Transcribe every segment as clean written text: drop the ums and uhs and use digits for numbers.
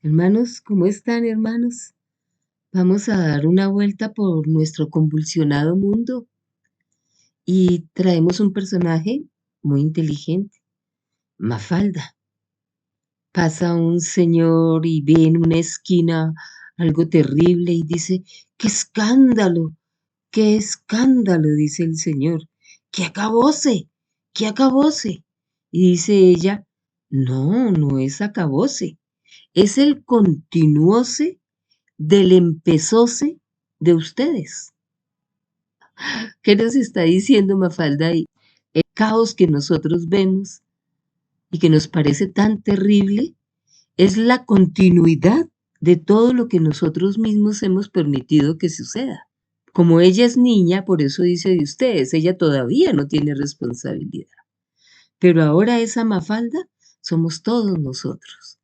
Hermanos, ¿cómo están, hermanos? Vamos a dar una vuelta por nuestro convulsionado mundo y traemos un personaje muy inteligente, Mafalda. Pasa un señor y ve en una esquina algo terrible y dice, qué escándalo, dice el señor, qué acabose, qué acabose. Y dice ella, no, no es acabose, es el continuose del empezóse de ustedes. ¿Qué nos está diciendo Mafalda ahí? El caos que nosotros vemos y que nos parece tan terrible es la continuidad de todo lo que nosotros mismos hemos permitido que suceda. Como ella es niña, por eso dice de ustedes, ella todavía no tiene responsabilidad. Pero ahora esa Mafalda somos todos nosotros,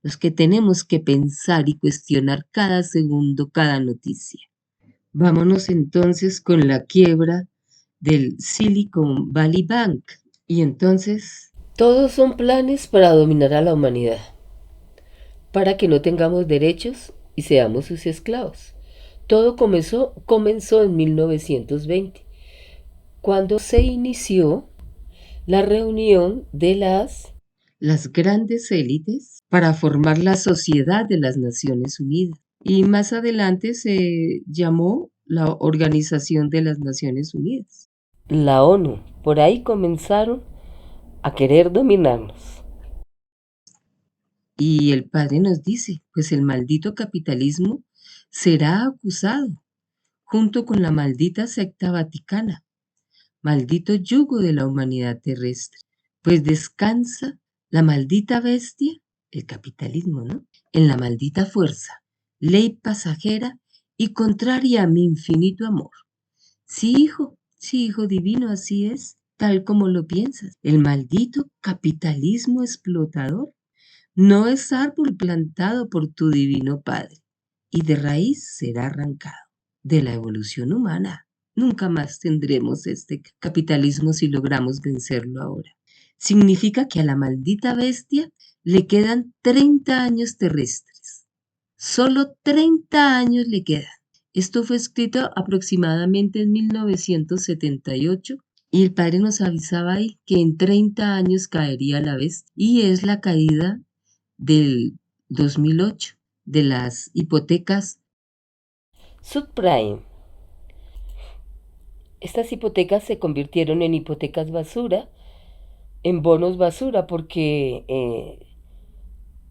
los que tenemos que pensar y cuestionar cada segundo, cada noticia. Vámonos entonces con la quiebra del Silicon Valley Bank. Y entonces, todos son planes para dominar a la humanidad, para que no tengamos derechos y seamos sus esclavos. Todo comenzó en 1920, cuando se inició la reunión de las grandes élites para formar la Sociedad de las Naciones Unidas. Y más adelante se llamó la Organización de las Naciones Unidas. La ONU. Por ahí comenzaron a querer dominarnos. Y el padre nos dice, pues el maldito capitalismo será acusado junto con la maldita secta vaticana, maldito yugo de la humanidad terrestre, pues descansa la maldita bestia, el capitalismo, ¿no? En la maldita fuerza, ley pasajera y contraria a mi infinito amor. Sí, hijo divino, así es, tal como lo piensas. El maldito capitalismo explotador no es árbol plantado por tu divino Padre, y de raíz será arrancado. De la evolución humana, nunca más tendremos este capitalismo si logramos vencerlo ahora. Significa que a la maldita bestia le quedan 30 años terrestres. Solo 30 años le quedan. Esto fue escrito aproximadamente en 1978 y el padre nos avisaba ahí que en 30 años caería la bestia y es la caída del 2008 de las hipotecas subprime. Estas hipotecas se convirtieron en hipotecas basura, en bonos basura, porque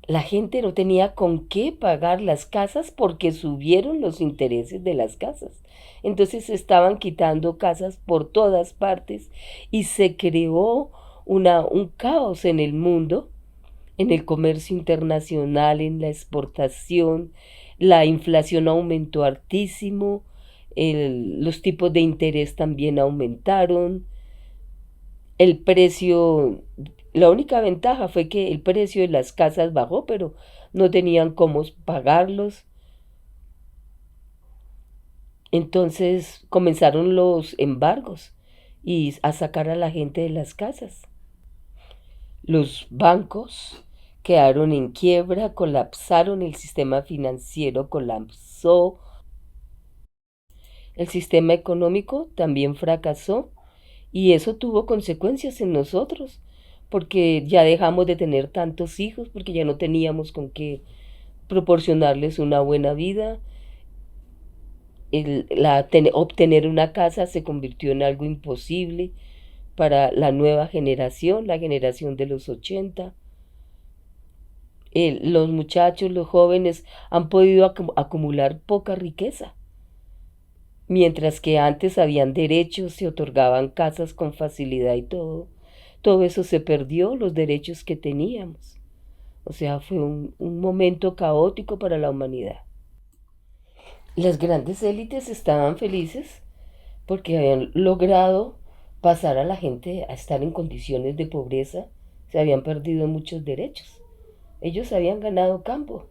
la gente no tenía con qué pagar las casas porque subieron los intereses de las casas. Entonces se estaban quitando casas por todas partes y se creó un caos en el mundo, en el comercio internacional, en la exportación. La inflación aumentó hartísimo, los tipos de interés también aumentaron, el precio, la única ventaja fue que el precio de las casas bajó, pero no tenían cómo pagarlos. Entonces comenzaron los embargos y a sacar a la gente de las casas. Los bancos quedaron en quiebra, colapsaron, el sistema financiero colapsó, el sistema económico también fracasó y eso tuvo consecuencias en nosotros, porque ya dejamos de tener tantos hijos, porque ya no teníamos con qué proporcionarles una buena vida. Obtener una casa se convirtió en algo imposible para la nueva generación, la generación de los 80. Los muchachos, los jóvenes han podido acumular poca riqueza, mientras que antes habían derechos, se otorgaban casas con facilidad y todo eso se perdió, los derechos que teníamos. O sea, fue un momento caótico para la humanidad. Las grandes élites estaban felices porque habían logrado pasar a la gente a estar en condiciones de pobreza, se habían perdido muchos derechos. Ellos habían ganado campo,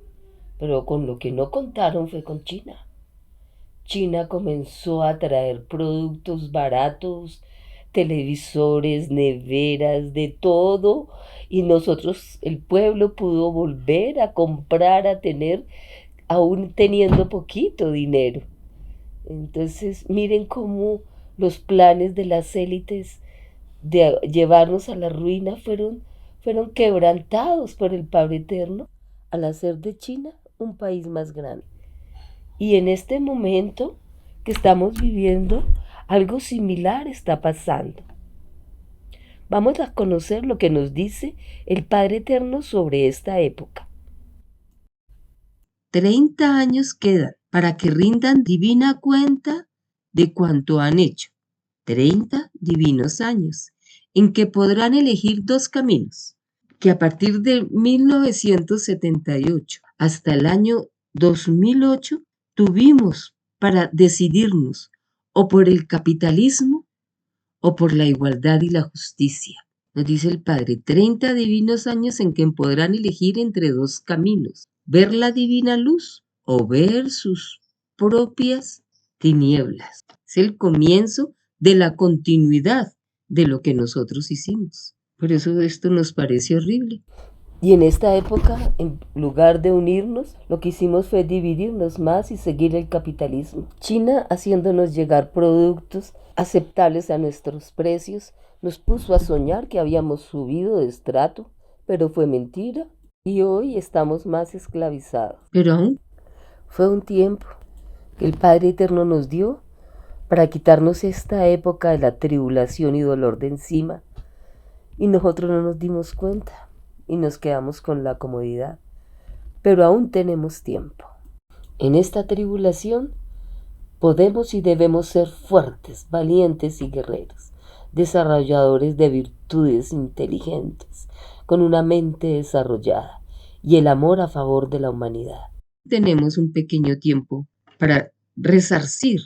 pero con lo que no contaron fue con China. China comenzó a traer productos baratos, televisores, neveras, de todo, y nosotros, el pueblo, pudo volver a comprar, a tener, aún teniendo poquito dinero. Entonces, miren cómo los planes de las élites de llevarnos a la ruina fueron quebrantados por el Padre Eterno al hacer de China un país más grande. Y en este momento que estamos viviendo, algo similar está pasando. Vamos a conocer lo que nos dice el Padre Eterno sobre esta época. 30 años quedan para que rindan divina cuenta de cuanto han hecho. 30 divinos años en que podrán elegir dos caminos, que a partir de 1978 hasta el año 2008 tuvimos para decidirnos o por el capitalismo o por la igualdad y la justicia. Nos dice el Padre, 30 divinos años en que podrán elegir entre dos caminos, ver la divina luz o ver sus propias tinieblas. Es el comienzo de la continuidad de lo que nosotros hicimos. Por eso esto nos parece horrible. Y en esta época, en lugar de unirnos, lo que hicimos fue dividirnos más y seguir el capitalismo. China, haciéndonos llegar productos aceptables a nuestros precios, nos puso a soñar que habíamos subido de estrato, pero fue mentira. Y hoy estamos más esclavizados. Pero aún fue un tiempo que el Padre Eterno nos dio para quitarnos esta época de la tribulación y dolor de encima. Y nosotros no nos dimos cuenta y nos quedamos con la comodidad. Pero aún tenemos tiempo. En esta tribulación podemos y debemos ser fuertes, valientes y guerreros, desarrolladores de virtudes inteligentes, con una mente desarrollada y el amor a favor de la humanidad. Tenemos un pequeño tiempo para resarcir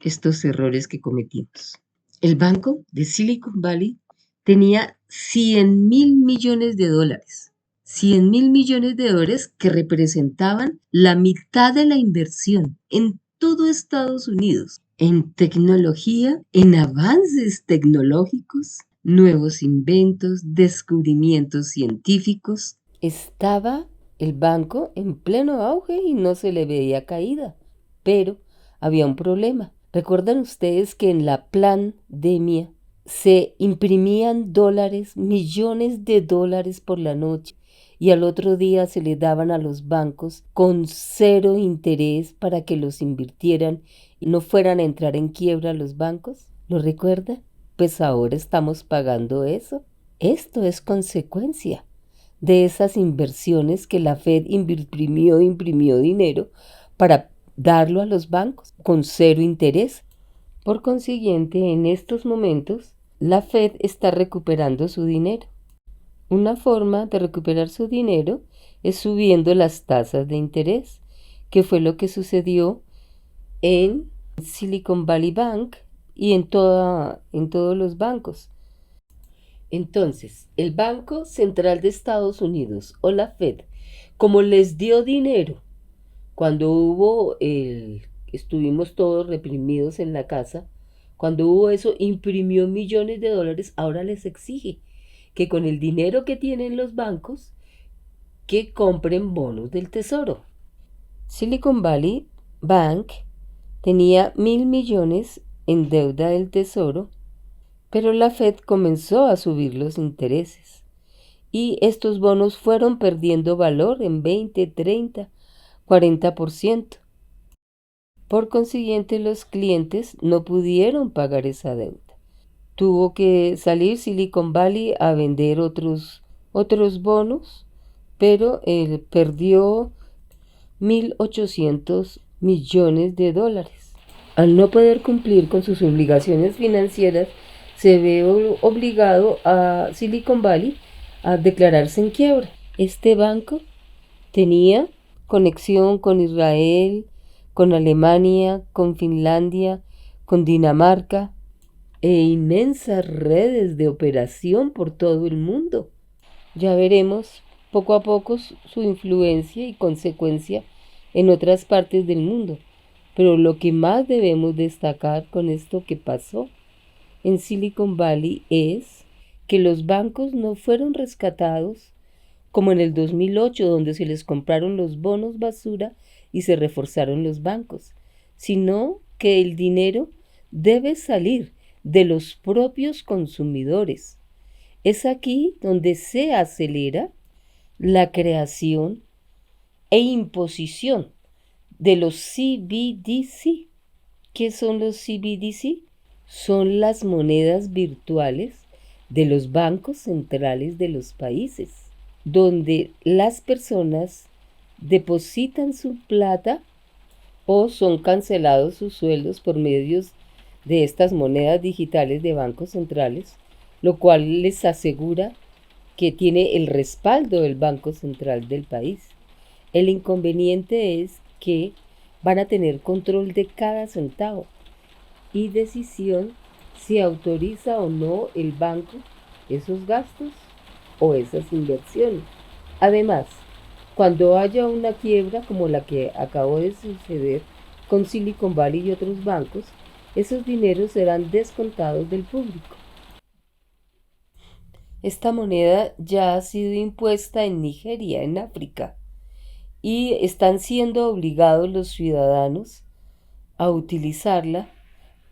estos errores que cometimos. El banco de Silicon Valley tenía 100.000 millones de dólares. 100.000 millones de dólares que representaban la mitad de la inversión en todo Estados Unidos, en tecnología, en avances tecnológicos, nuevos inventos, descubrimientos científicos. Estaba el banco en pleno auge y no se le veía caída, pero había un problema. ¿Recuerdan ustedes que en la pandemia se imprimían dólares, millones de dólares por la noche, y al otro día se le daban a los bancos con 0 interés para que los invirtieran y no fueran a entrar en quiebra los bancos? ¿Lo recuerdan? Pues ahora estamos pagando eso. Esto es consecuencia de esas inversiones que la Fed imprimió dinero para darlo a los bancos con 0 interés. Por consiguiente, en estos momentos, la Fed está recuperando su dinero. Una forma de recuperar su dinero es subiendo las tasas de interés, que fue lo que sucedió en Silicon Valley Bank y en todos los bancos. Entonces, el Banco Central de Estados Unidos o la Fed, como les dio dinero cuando estuvimos todos reprimidos en la casa, cuando hubo eso, imprimió millones de dólares, ahora les exige que con el dinero que tienen los bancos, que compren bonos del tesoro. Silicon Valley Bank tenía 1.000 millones en deuda del tesoro, pero la Fed comenzó a subir los intereses y estos bonos fueron perdiendo valor en 20, 30, 40%. Por consiguiente, los clientes no pudieron pagar esa deuda. Tuvo que salir Silicon Valley a vender otros bonos, pero él perdió 1.800 millones de dólares. Al no poder cumplir con sus obligaciones financieras, se ve obligado a Silicon Valley a declararse en quiebra. Este banco tenía conexión con Israel, con Alemania, con Finlandia, con Dinamarca e inmensas redes de operación por todo el mundo. Ya veremos poco a poco su influencia y consecuencia en otras partes del mundo. Pero lo que más debemos destacar con esto que pasó en Silicon Valley es que los bancos no fueron rescatados como en el 2008, donde se les compraron los bonos basura y se reforzaron los bancos, sino que el dinero debe salir de los propios consumidores. Es aquí donde se acelera la creación e imposición de los CBDC. ¿Qué son los CBDC? Son las monedas virtuales de los bancos centrales de los países, donde las personas depositan su plata o son cancelados sus sueldos por medios de estas monedas digitales de bancos centrales, lo cual les asegura que tiene el respaldo del Banco Central del país. El inconveniente es que van a tener control de cada centavo y decisión si autoriza o no el banco esos gastos o esas inversiones. Además, cuando haya una quiebra como la que acabó de suceder con Silicon Valley y otros bancos, esos dineros serán descontados del público. Esta moneda ya ha sido impuesta en Nigeria, en África, y están siendo obligados los ciudadanos a utilizarla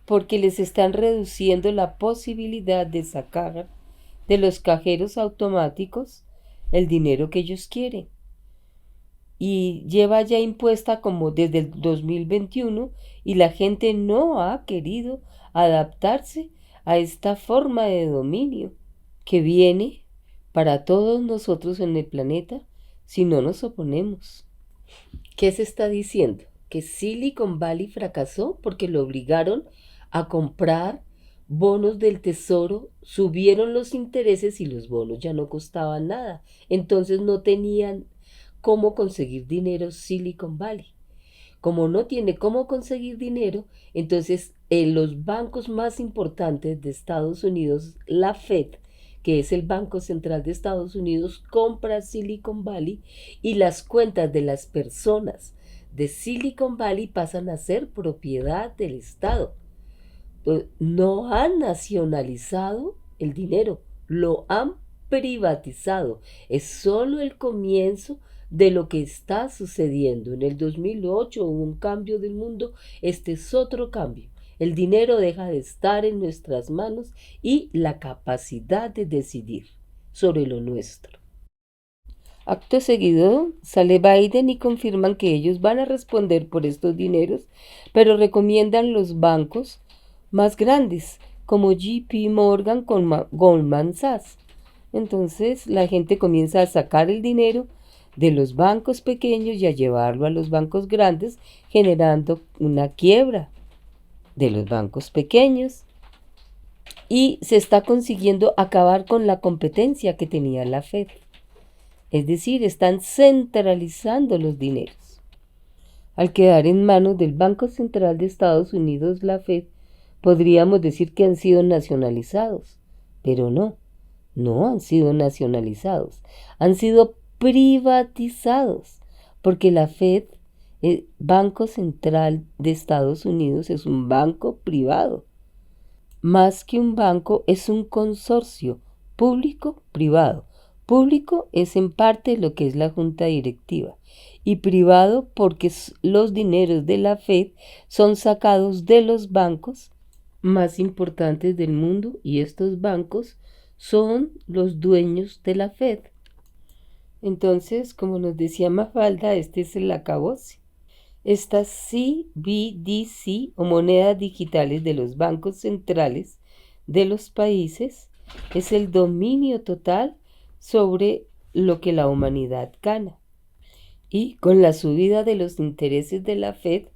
porque les están reduciendo la posibilidad de sacar de los cajeros automáticos el dinero que ellos quieren. Y lleva ya impuesta como desde el 2021 y la gente no ha querido adaptarse a esta forma de dominio que viene para todos nosotros en el planeta si no nos oponemos. ¿Qué se está diciendo? Que Silicon Valley fracasó porque lo obligaron a comprar bonos del tesoro, subieron los intereses y los bonos ya no costaban nada. Entonces no tenían cómo conseguir dinero Silicon Valley. Como no tiene cómo conseguir dinero, entonces los bancos más importantes de Estados Unidos, la Fed, que es el Banco Central de Estados Unidos, compra Silicon Valley y las cuentas de las personas de Silicon Valley pasan a ser propiedad del Estado. No han nacionalizado el dinero, lo han privatizado. Es solo el comienzo de lo que está sucediendo. En el 2008 hubo un cambio del mundo, este es otro cambio. El dinero deja de estar en nuestras manos y la capacidad de decidir sobre lo nuestro. Acto seguido sale Biden y confirman que ellos van a responder por estos dineros, pero recomiendan los bancos más grandes como JP Morgan con Goldman Sachs. Entonces la gente comienza a sacar el dinero de los bancos pequeños y a llevarlo a los bancos grandes, generando una quiebra de los bancos pequeños, y se está consiguiendo acabar con la competencia que tenía la Fed. Es decir, están centralizando los dineros. Al quedar en manos del Banco Central de Estados Unidos, la Fed, podríamos decir que han sido nacionalizados, pero no han sido nacionalizados, han sido privatizados, porque la Fed, el Banco Central de Estados Unidos, es un banco privado. Más que un banco, es un consorcio público-privado. Público es en parte lo que es la junta directiva y privado porque los dineros de la Fed son sacados de los bancos más importantes del mundo y estos bancos son los dueños de la Fed. Entonces, como nos decía Mafalda, este es el acabose. Estas CBDC o monedas digitales de los bancos centrales de los países es el dominio total sobre lo que la humanidad gana. Y con la subida de los intereses de la Fed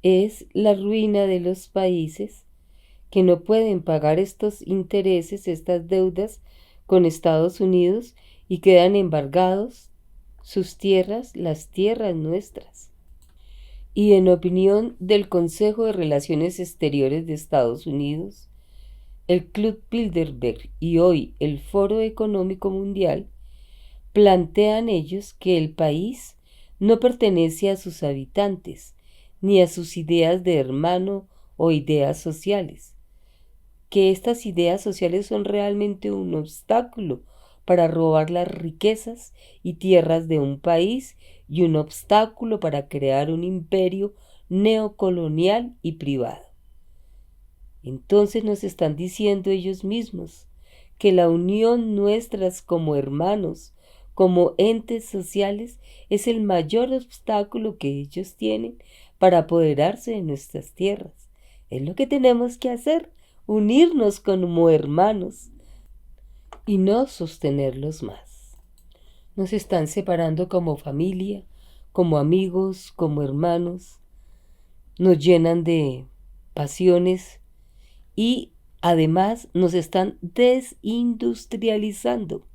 es la ruina de los países que no pueden pagar estos intereses, estas deudas con Estados Unidos y quedan embargados sus tierras, las tierras nuestras. Y en opinión del Consejo de Relaciones Exteriores de Estados Unidos, el Club Bilderberg y hoy el Foro Económico Mundial, plantean ellos que el país no pertenece a sus habitantes, ni a sus ideas de hermano o ideas sociales. que estas ideas sociales son realmente un obstáculo para robar las riquezas y tierras de un país y un obstáculo para crear un imperio neocolonial y privado. Entonces nos están diciendo ellos mismos que la unión nuestras como hermanos, como entes sociales, es el mayor obstáculo que ellos tienen para apoderarse de nuestras tierras. Es lo que tenemos que hacer, unirnos como hermanos y no sostenerlos más. Nos están separando como familia, como amigos, como hermanos. Nos llenan de pasiones y además nos están desindustrializando.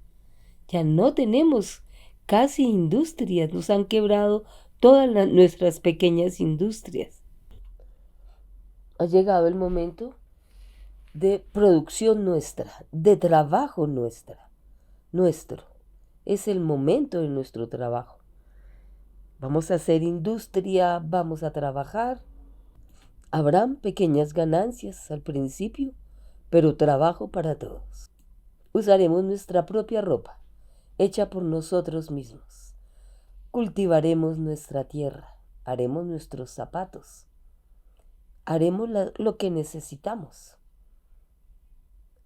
Ya no tenemos casi industrias, nos han quebrado todas nuestras pequeñas industrias. Ha llegado el momento de producción nuestra, de trabajo nuestro. Es el momento de nuestro trabajo. Vamos a hacer industria, vamos a trabajar. Habrán pequeñas ganancias al principio, pero trabajo para todos. Usaremos nuestra propia ropa, hecha por nosotros mismos. Cultivaremos nuestra tierra, haremos nuestros zapatos, haremos lo que necesitamos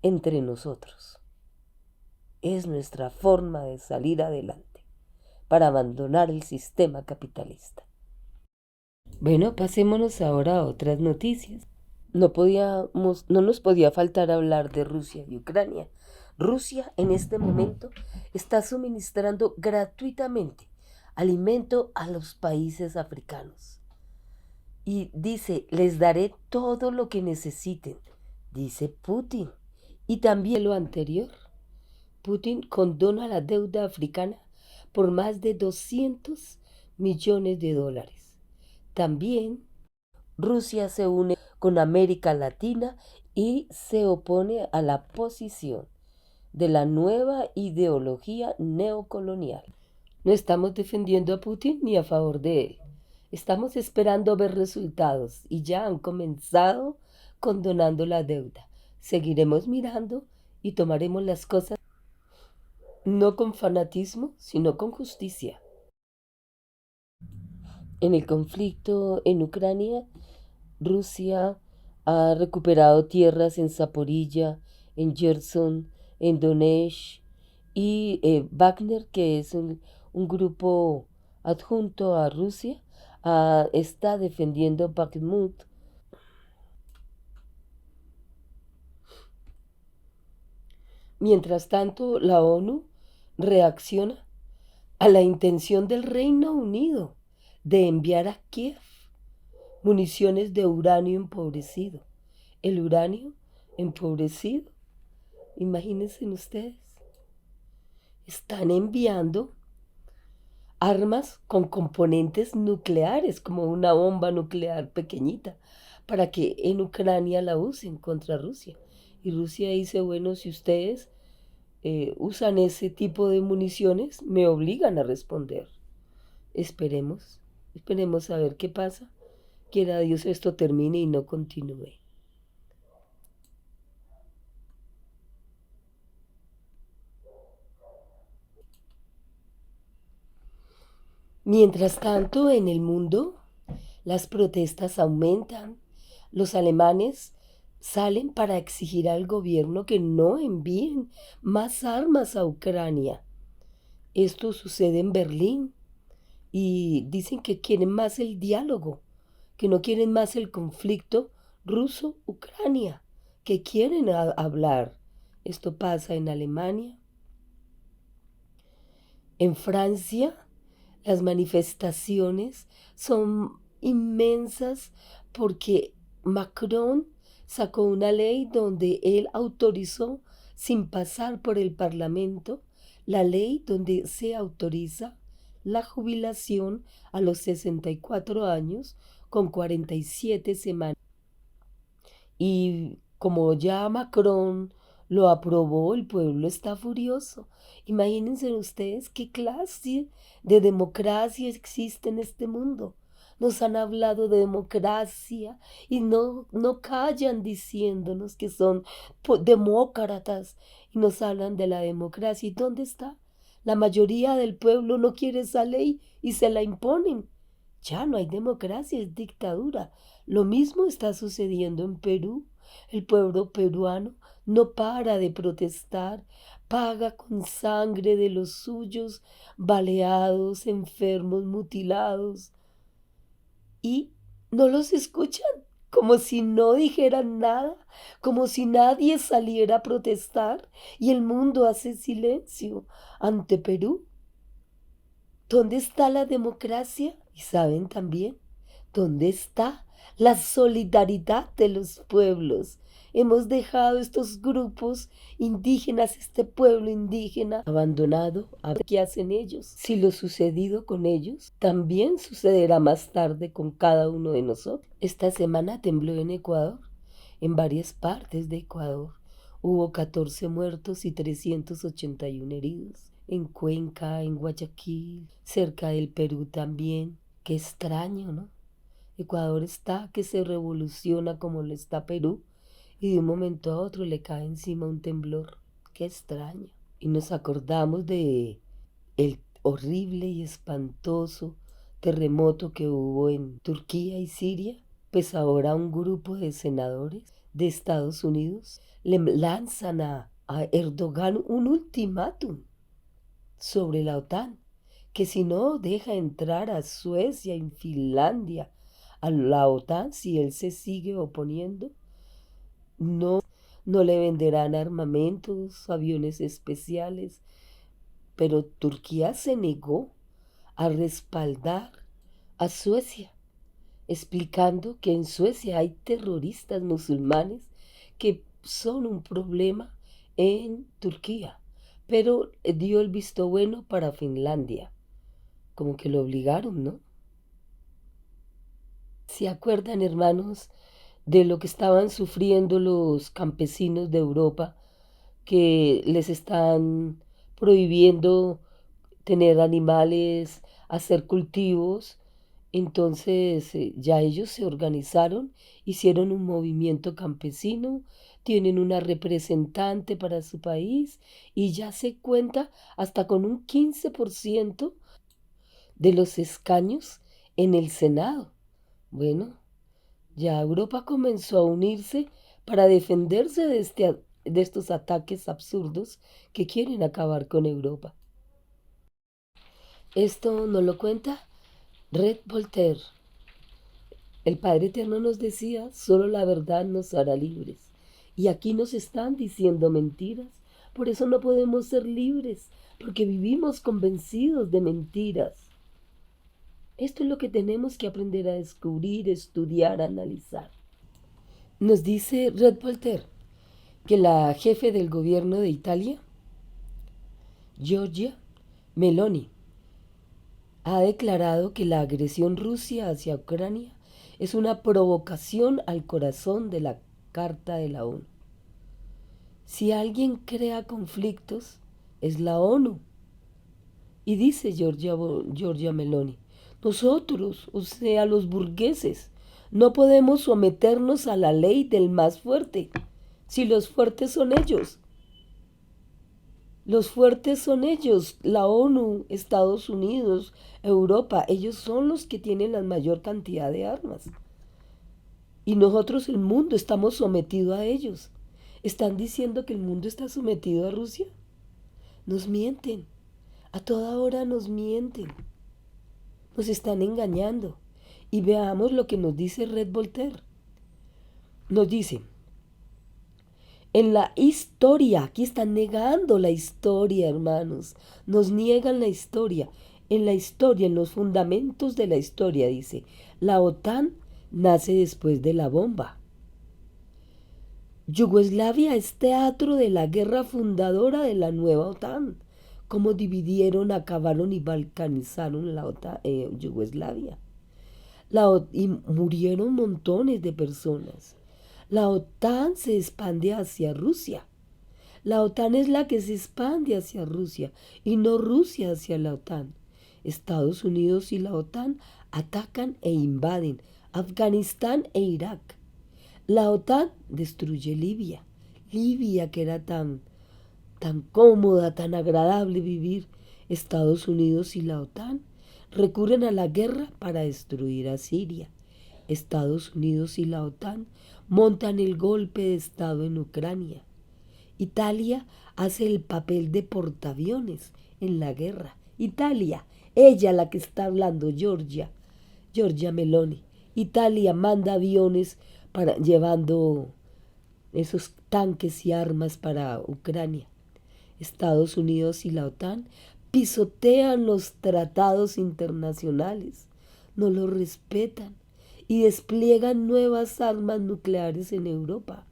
entre nosotros. Es nuestra forma de salir adelante para abandonar el sistema capitalista. Bueno, pasémonos ahora a otras noticias. No nos podía faltar hablar de Rusia y Ucrania. Rusia en este momento está suministrando gratuitamente alimento a los países africanos. Y dice, les daré todo lo que necesiten, dice Putin. Y también lo anterior, Putin condona la deuda africana por más de 200 millones de dólares. También Rusia se une con América Latina y se opone a la posición de la nueva ideología neocolonial. No estamos defendiendo a Putin ni a favor de él. Estamos esperando ver resultados y ya han comenzado condonando la deuda. Seguiremos mirando y tomaremos las cosas no con fanatismo, sino con justicia. En el conflicto en Ucrania, Rusia ha recuperado tierras en Zaporilla, en Gerson, en Donetsk y Wagner, que es un grupo adjunto a Rusia, está defendiendo Bakhmut. Mientras tanto, la ONU reacciona a la intención del Reino Unido de enviar a Kiev municiones de uranio empobrecido. El uranio empobrecido, imagínense ustedes, están enviando armas con componentes nucleares, como una bomba nuclear pequeñita, para que en Ucrania la usen contra Rusia. Y Rusia dice, bueno, si ustedes usan ese tipo de municiones, me obligan a responder. Esperemos a ver qué pasa. Quiera Dios esto termine y no continúe. Mientras tanto, en el mundo, las protestas aumentan. Los alemanes salen para exigir al gobierno que no envíen más armas a Ucrania. Esto sucede en Berlín y dicen que quieren más el diálogo, que no quieren más el conflicto ruso-Ucrania, que quieren hablar. Esto pasa en Alemania. En Francia, las manifestaciones son inmensas porque Macron sacó una ley donde él autorizó, sin pasar por el Parlamento, la ley donde se autoriza la jubilación a los 64 años con 47 semanas. Y como ya Macron lo aprobó, el pueblo está furioso. Imagínense ustedes qué clase de democracia existe en este mundo, nos han hablado de democracia y no callan diciéndonos que son demócratas y nos hablan de la democracia. ¿Y dónde está? La mayoría del pueblo no quiere esa ley y se la imponen. Ya no hay democracia, es dictadura. Lo mismo está sucediendo en Perú. El pueblo peruano no para de protestar, paga con sangre de los suyos, baleados, enfermos, mutilados, y no los escuchan, como si no dijeran nada, como si nadie saliera a protestar, y el mundo hace silencio ante Perú. ¿Dónde está la democracia? Y saben también, ¿dónde está la solidaridad de los pueblos? Hemos dejado estos grupos indígenas, este pueblo indígena abandonado. A ver qué hacen ellos. Si lo sucedido con ellos, también sucederá más tarde con cada uno de nosotros. Esta semana tembló en Ecuador, en varias partes de Ecuador. Hubo 14 muertos y 381 heridos. En Cuenca, en Guayaquil, cerca del Perú también. Qué extraño, ¿no? Ecuador está que se revoluciona como lo está Perú y de un momento a otro le cae encima un temblor. Qué extraño. Y nos acordamos de el horrible y espantoso terremoto que hubo en Turquía y Siria. Pues ahora un grupo de senadores de Estados Unidos le lanzan a Erdogan un ultimátum sobre la OTAN, que si no deja entrar a Suecia y Finlandia a la OTAN, si él se sigue oponiendo, no, no le venderán armamentos, aviones especiales, pero Turquía se negó a respaldar a Suecia, explicando que en Suecia hay terroristas musulmanes que son un problema en Turquía, pero dio el visto bueno para Finlandia, como que lo obligaron, ¿no? ¿Se acuerdan, hermanos, de lo que estaban sufriendo los campesinos de Europa, que les están prohibiendo tener animales, hacer cultivos? Entonces ya ellos se organizaron, hicieron un movimiento campesino, tienen una representante para su país y ya se cuenta hasta con un 15% de los escaños en el Senado. Bueno, ya Europa comenzó a unirse para defenderse de estos ataques absurdos que quieren acabar con Europa. Esto nos lo cuenta Red Voltaire. El Padre Eterno nos decía, solo la verdad nos hará libres. Y aquí nos están diciendo mentiras. Por eso no podemos ser libres, porque vivimos convencidos de mentiras. Esto es lo que tenemos que aprender a descubrir, estudiar, analizar. Nos dice Red Voltaire que la jefe del gobierno de Italia, Giorgia Meloni, ha declarado que la agresión rusa hacia Ucrania es una provocación al corazón de la Carta de la ONU. Si alguien crea conflictos, es la ONU. Y dice Giorgia Meloni, nosotros, o sea, los burgueses, no podemos someternos a la ley del más fuerte, si los fuertes son ellos. Los fuertes son ellos, la ONU, Estados Unidos, Europa, ellos son los que tienen la mayor cantidad de armas. Y nosotros, el mundo, estamos sometidos a ellos. ¿Están diciendo que el mundo está sometido a Rusia? Nos mienten, a toda hora nos mienten, nos están engañando. Y veamos lo que nos dice Red Voltaire. Nos dice, en la historia, aquí están negando la historia, hermanos, nos niegan la historia. En la historia, en los fundamentos de la historia, dice, la OTAN nace después de la bomba. Yugoslavia es teatro de la guerra fundadora de la nueva OTAN. Cómo dividieron, acabaron y balcanizaron la OTAN, Yugoslavia. Y murieron montones de personas. La OTAN se expande hacia Rusia. La OTAN es la que se expande hacia Rusia y no Rusia hacia la OTAN. Estados Unidos y la OTAN atacan e invaden Afganistán e Irak. La OTAN destruye Libia. Libia que era tan cómoda, tan agradable vivir. Estados Unidos y la OTAN recurren a la guerra para destruir a Siria. Estados Unidos y la OTAN montan el golpe de Estado en Ucrania. Italia hace el papel de portaaviones en la guerra. Italia, ella la que está hablando, Giorgia Meloni. Italia manda aviones llevando esos tanques y armas para Ucrania. Estados Unidos y la OTAN pisotean los tratados internacionales, no los respetan y despliegan nuevas armas nucleares en Europa.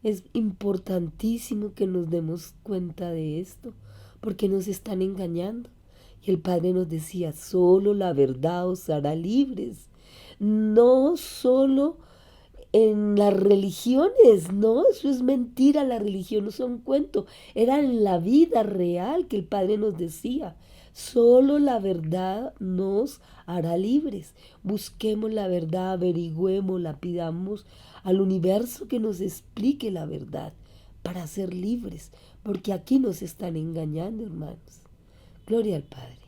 Es importantísimo que nos demos cuenta de esto, porque nos están engañando. Y el Padre nos decía, solo la verdad os hará libres. No solo en las religiones, no, eso es mentira, la religión no es un cuento, era en la vida real que el Padre nos decía, solo la verdad nos hará libres. Busquemos la verdad, averigüémosla, pidamos al universo que nos explique la verdad para ser libres, porque aquí nos están engañando, hermanos. Gloria al Padre.